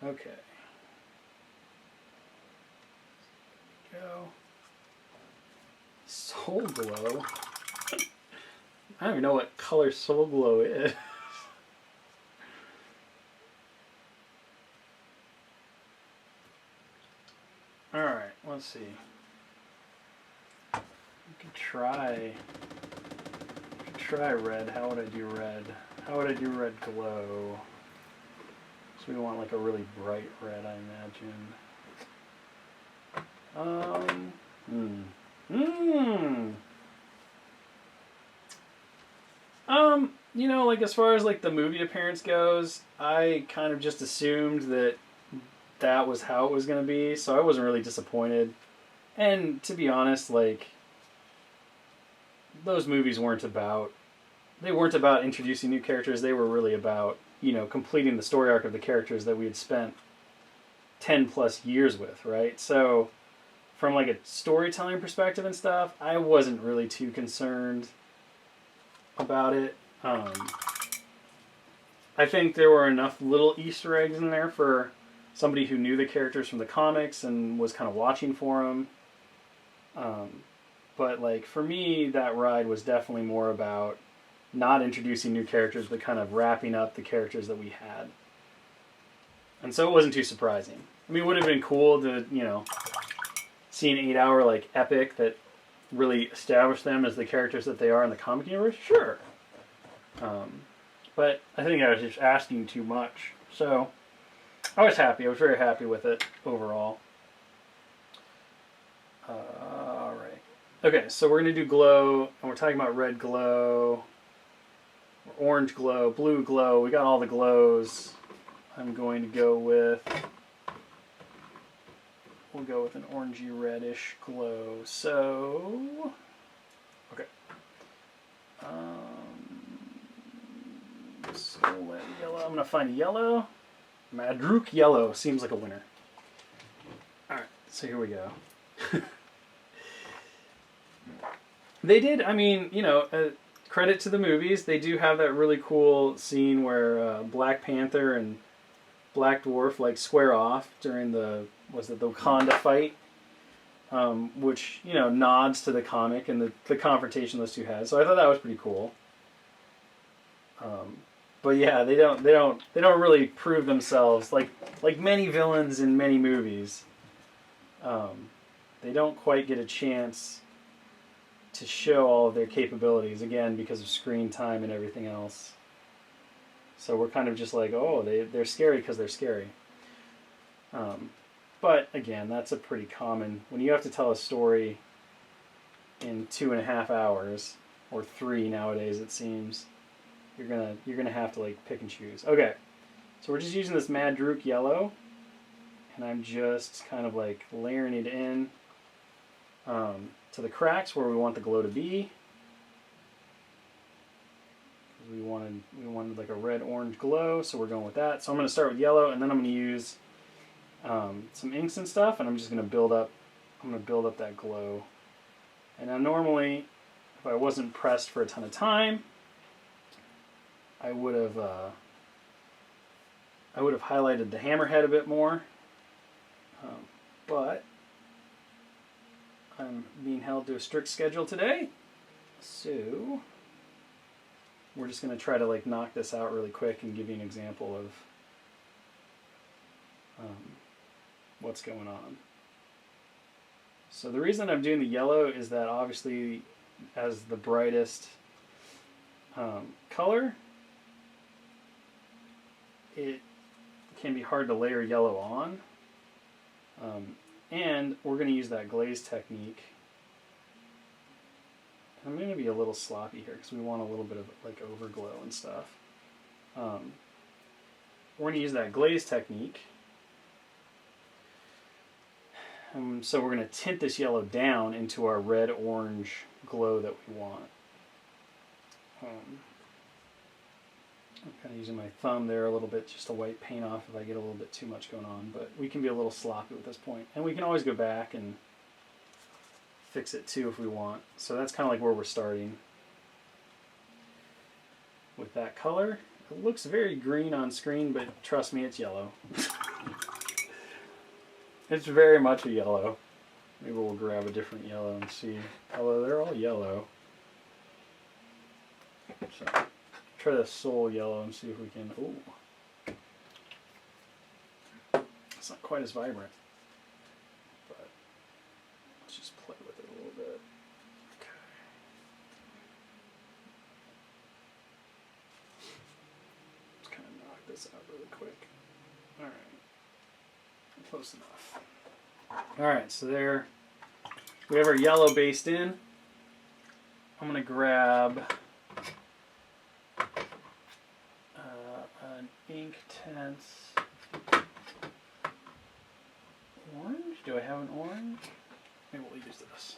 Okay. Go. Soul Glow. I don't even know what color Soul Glow is. Alright, let's see. We could try red. How would I do red? How would I do red glow? So we want like a really bright red, I imagine. Um, hmm. Hmm. You know, like as far as like the movie appearance goes, I kind of just assumed that that was how it was going to be, so I wasn't really disappointed. And to be honest, like those movies weren't about introducing new characters. They were really about, you know, completing the story arc of the characters that we had spent 10 plus years with, right? So from like a storytelling perspective and stuff, I wasn't really too concerned about it. I think there were enough little Easter eggs in there for somebody who knew the characters from the comics and was kind of watching for them. But like for me, that ride was definitely more about not introducing new characters, but kind of wrapping up the characters that we had. And so it wasn't too surprising. I mean, it would have been cool to, you know, see an 8-hour like epic that really established them as the characters that they are in the comic universe. Sure. But I think I was just asking too much. So I was happy. I was very happy with it overall. All right. Okay, so we're going to do glow, and we're talking about red glow, orange glow, blue glow. We got all the glows. I'm going to go with, we'll go with an orangey reddish glow. So, okay. So yellow. I'm going to find a yellow. Madruk yellow seems like a winner. All right, so here we go. They did, I mean, you know, credit to the movies. They do have that really cool scene where Black Panther and Black Dwarf like square off during the Wakanda fight, which, you know, nods to the comic and the confrontation those two had. So I thought that was pretty cool. But yeah, they don't really prove themselves like many villains in many movies. They don't quite get a chance to show all of their capabilities, again, because of screen time and everything else. So we're kind of just like, oh, they're scary because they're scary. But again, that's a pretty common, when you have to tell a story in 2.5 hours, or 3 nowadays it seems, you're gonna have to like pick and choose. Okay, so we're just using this Madruk yellow, and I'm just kind of like layering it in to the cracks where we want the glow to be. We wanted like a red-orange glow, so we're going with that. So I'm going to start with yellow, and then I'm going to use some inks and stuff, and I'm just going to build up. I'm going to build up that glow. And now normally, if I wasn't pressed for a ton of time, I would have highlighted the hammerhead a bit more, but I'm being held to a strict schedule today, so we're just going to try to like knock this out really quick and give you an example of what's going on. So the reason I'm doing the yellow is that obviously as the brightest color, it can be hard to layer yellow on. And we're going to use that glaze technique. I'm going to be a little sloppy here because we want a little bit of like overglow and stuff. We're going to use that glaze technique. So we're going to tint this yellow down into our red-orange glow that we want. I'm kind of using my thumb there a little bit just to wipe paint off if I get a little bit too much going on, but we can be a little sloppy with this point. And we can always go back and fix it too if we want. So that's kind of like where we're starting with that color. It looks very green on screen, but trust me, it's yellow. It's very much a yellow. Maybe we'll grab a different yellow and see. Although they're all yellow. So try the soul yellow and see if we can. Ooh, it's not quite as vibrant, but let's just play with it a little bit. Okay. Let's kind of knock this out really quick. All right, close enough. Alright, so there we have our yellow based in. I'm going to grab an Inktense orange. Do I have an orange? Maybe we'll use this.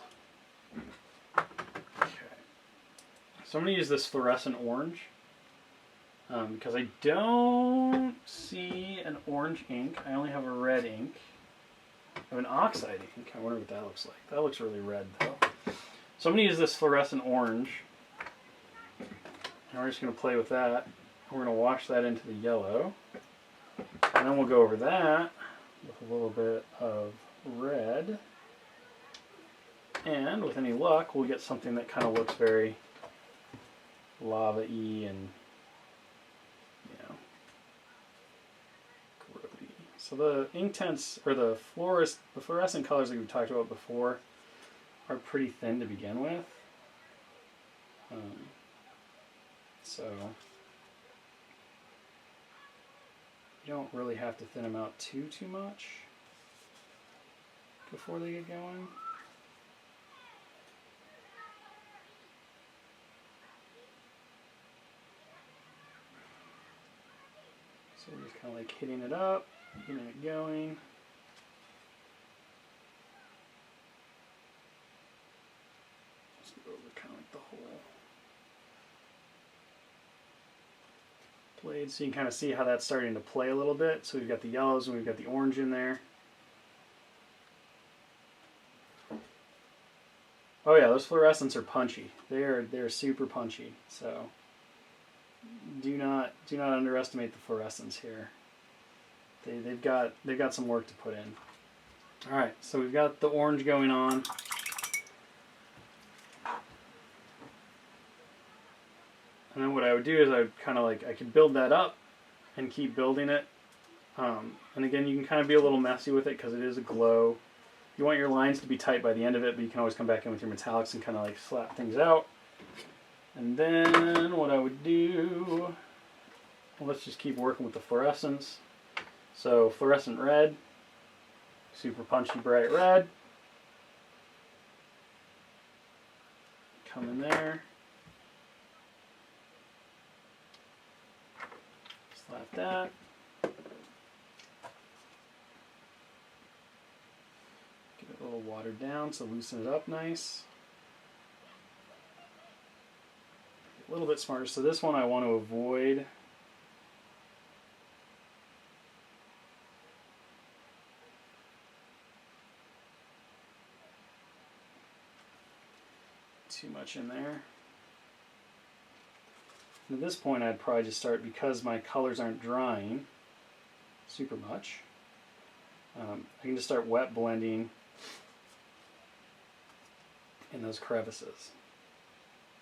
Okay. So I'm going to use this fluorescent orange because I don't see an orange ink. I only have a red ink. I have an oxide ink. I wonder what that looks like. That looks really red though. So I'm going to use this fluorescent orange. And we're just going to play with that. We're going to wash that into the yellow. And then we'll go over that with a little bit of red. And with any luck, we'll get something that kind of looks very lava-y and, you know, grody. So the Inktense, or the fluorescent colors that we've talked about before are pretty thin to begin with. So you don't really have to thin them out too much before they get going. So we're just kind of like hitting it up, getting it going. Just go over kind of like the whole blade, so you can kind of see how that's starting to play a little bit. So we've got the yellows and we've got the orange in there. Oh yeah, those fluorescents are punchy. They're super punchy. So do not underestimate the fluorescents here. They've got some work to put in. All right, so we've got the orange going on. And then what I would do is I would kind of like, I could build that up and keep building it. And again, you can kind of be a little messy with it because it is a glow. You want your lines to be tight by the end of it, but you can always come back in with your metallics and kind of like slap things out. And then what I would do, well, let's just keep working with the fluorescence. So fluorescent red, super punchy bright red. Come in there. Slap that. Get it a little watered down, so loosen it up nice. A little bit smarter. So this one I want to avoid too much in there. And at this point I'd probably just start, because my colors aren't drying super much, I can just start wet blending in those crevices.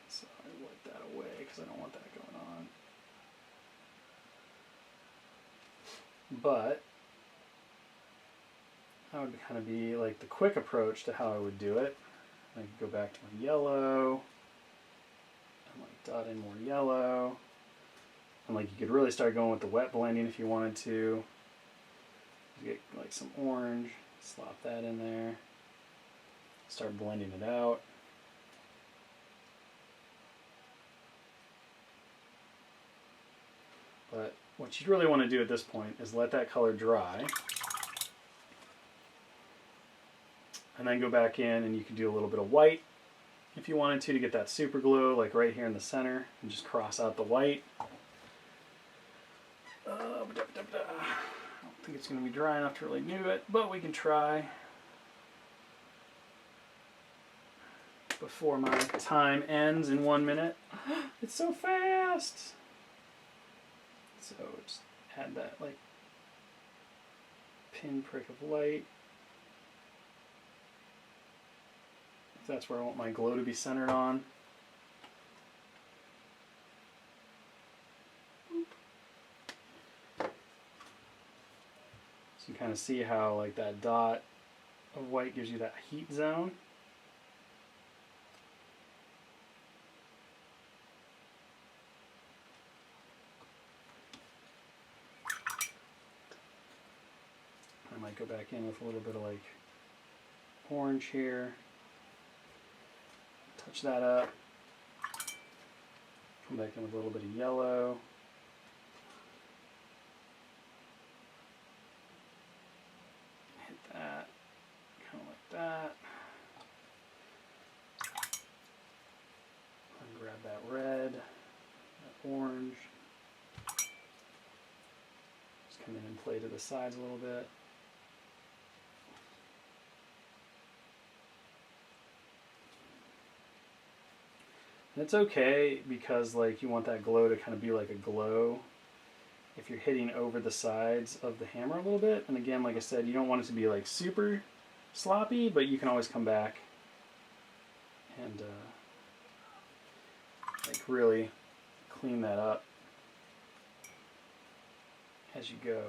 So I wipe that away because I don't want that going on. But that would kind of be like the quick approach to how I would do it. I could go back to my yellow and like dot in more yellow. And like you could really start going with the wet blending if you wanted to. Get like some orange, slop that in there, start blending it out. But what you really want to do at this point is let that color dry. And then go back in and you can do a little bit of white if you wanted to get that super glow, like right here in the center, and just cross out the white. I don't think it's going to be dry enough to really do it, but we can try before my time ends in 1 minute. It's so fast! So just add that like pinprick of light. If that's where I want my glow to be centered on. So you kind of see how like that dot of white gives you that heat zone. I might go back in with a little bit of like orange here. Touch that up. Come back in with a little bit of yellow. Hit that, kind of like that. And grab that red, that orange. Just come in and play to the sides a little bit. And it's okay because like you want that glow to kind of be like a glow if you're hitting over the sides of the hammer a little bit. And again, like I said, you don't want it to be like super sloppy, but you can always come back and like really clean that up as you go.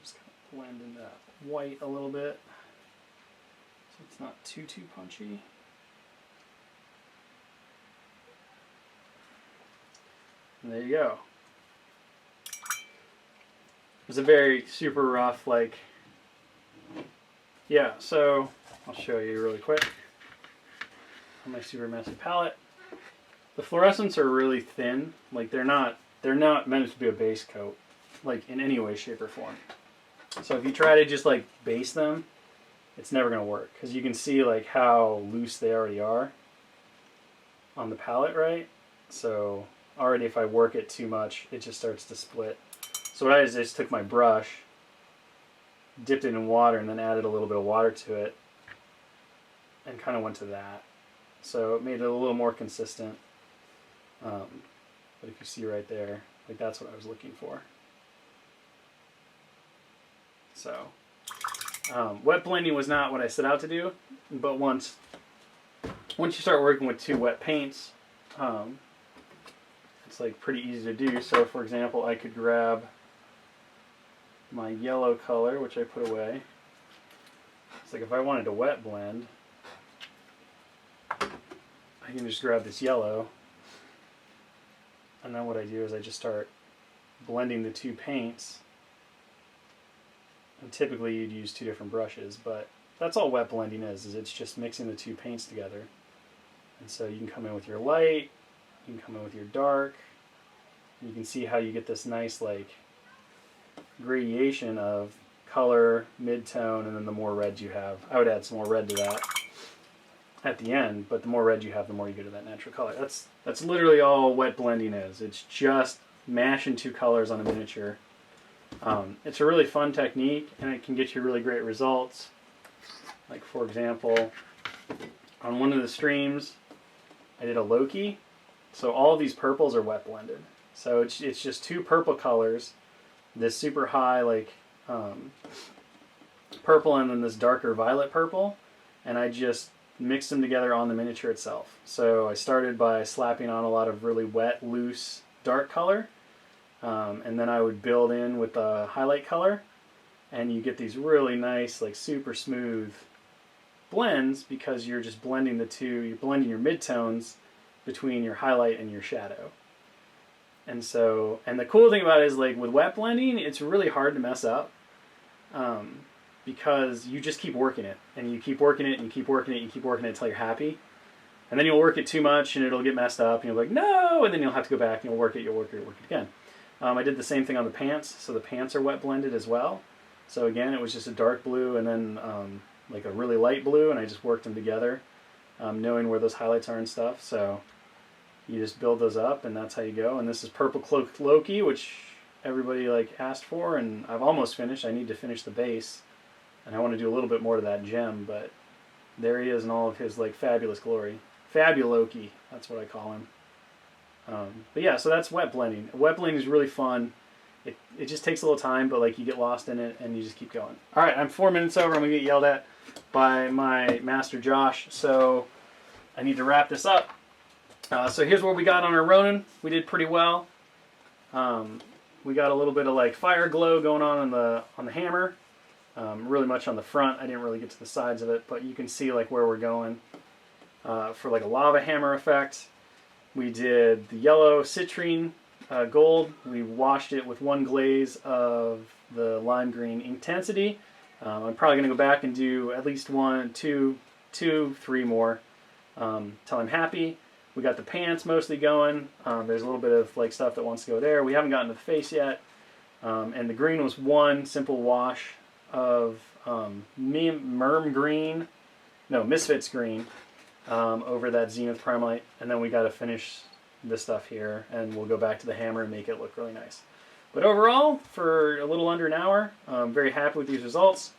Just kind of blend in that white a little bit so it's not too punchy. And there you go. It's a very super rough, like, yeah, so I'll show you really quick on my super messy palette. The fluorescents are really thin, like they're not meant to be a base coat, like in any way, shape, or form. So if you try to just like base them, it's never going to work because you can see like how loose they already are on the palette, right? So already if I work it too much, it just starts to split. So what I did is I just took my brush, dipped it in water, and then added a little bit of water to it and kind of went to that. So it made it a little more consistent. But if you see right there, like that's what I was looking for. So wet blending was not what I set out to do, but once you start working with two wet paints, it's like pretty easy to do. So for example, I could grab my yellow color, which I put away. It's like if I wanted to wet blend, I can just grab this yellow, and then what I do is I just start blending the two paints. And typically you'd use two different brushes, but that's all wet blending is it's just mixing the two paints together. And so you can come in with your light, you can come in with your dark, and you can see how you get this nice like gradation of color, mid-tone, and then the more red you have. I would add some more red to that at the end, but the more red you have, the more you get to that natural color. That's literally all wet blending is. It's just mashing two colors on a miniature. It's a really fun technique, and it can get you really great results. Like for example, on one of the streams, I did a Loki. So all of these purples are wet blended. So it's just two purple colors, this super high like purple and then this darker violet purple, and I just mixed them together on the miniature itself. So I started by slapping on a lot of really wet, loose, dark color. And then I would build in with the highlight color, and you get these really nice, like super smooth blends because you're just blending the two, you're blending your midtones between your highlight and your shadow. And so, and the cool thing about it is like with wet blending, it's really hard to mess up because you just keep working it, and you keep working it, and you keep working it, and you keep working it until you're happy. And then you'll work it too much, and it'll get messed up, and you'll be like, no, and then you'll have to go back, and you'll work it again. I did the same thing on the pants, so the pants are wet blended as well. So again, it was just a dark blue and then like a really light blue, and I just worked them together, knowing where those highlights are and stuff. So you just build those up, and that's how you go. And this is Purple Cloaked Loki, which everybody like asked for, and I've almost finished. I need to finish the base, and I want to do a little bit more to that gem, but there he is in all of his like fabulous glory. Fabuloki, that's what I call him. But yeah, so that's wet blending. Wet blending is really fun. It just takes a little time, but like you get lost in it and you just keep going. All right, I'm 4 minutes over. I'm gonna get yelled at by my master Josh, so I need to wrap this up. So here's what we got on our Ronan. We did pretty well. We got a little bit of like fire glow going on the hammer. really much on the front. I didn't really get to the sides of it, but you can see like where we're going. For like a lava hammer effect, we did the yellow citrine gold. We washed it with one glaze of the lime green intensity. I'm probably going to go back and do at least 1, 2, 3 more till I'm happy. We got the pants mostly going. There's a little bit of like stuff that wants to go there. We haven't gotten to the face yet. And the green was one simple wash of Misfits green over that Zenith Primelight. And then we got to finish this stuff here, and we'll go back to the hammer and make it look really nice. But overall, for a little under an hour, I'm very happy with these results.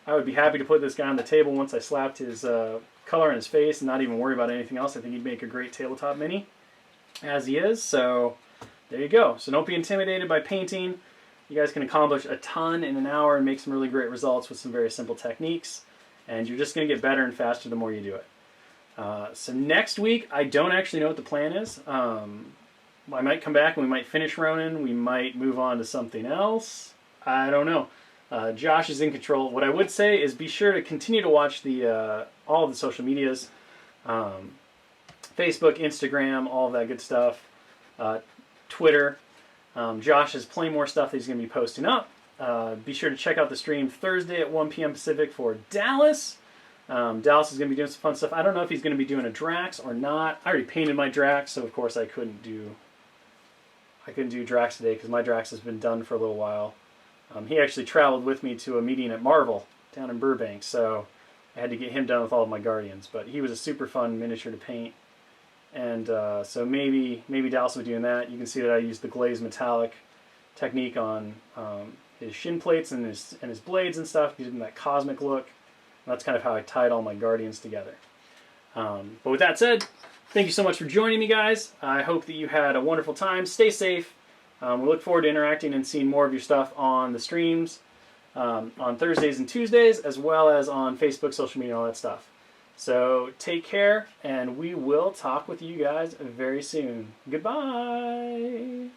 I would be happy to put this guy on the table once I slapped his color in his face and not even worry about anything else. I think he'd make a great tabletop mini, as he is. So there you go. So don't be intimidated by painting. You guys can accomplish a ton in an hour and make some really great results with some very simple techniques. And you're just going to get better and faster the more you do it. So next week, I don't actually know what the plan is. I might come back and we might finish Ronan. We might move on to something else. I don't know. Josh is in control. What I would say is be sure to continue to watch the all of the social medias. Facebook, Instagram, all of that good stuff. Twitter. Josh has plenty more stuff that he's going to be posting up. Be sure to check out the stream Thursday at 1 p.m. Pacific for Dallas. Dallas is going to be doing some fun stuff. I don't know if he's going to be doing a Drax or not. I already painted my Drax, so of course I couldn't do Drax today because my Drax has been done for a little while. He actually traveled with me to a meeting at Marvel down in Burbank, so I had to get him done with all of my Guardians. But he was a super fun miniature to paint, and so maybe Dallas will be doing that. You can see that I used the glazed metallic technique on his shin plates and his blades and stuff. Gives him that cosmic look. And that's kind of how I tied all my Guardians together. But with that said, thank you so much for joining me, guys. I hope that you had a wonderful time. Stay safe. We look forward to interacting and seeing more of your stuff on the streams on Thursdays and Tuesdays, as well as on Facebook, social media, all that stuff. So take care, and we will talk with you guys very soon. Goodbye.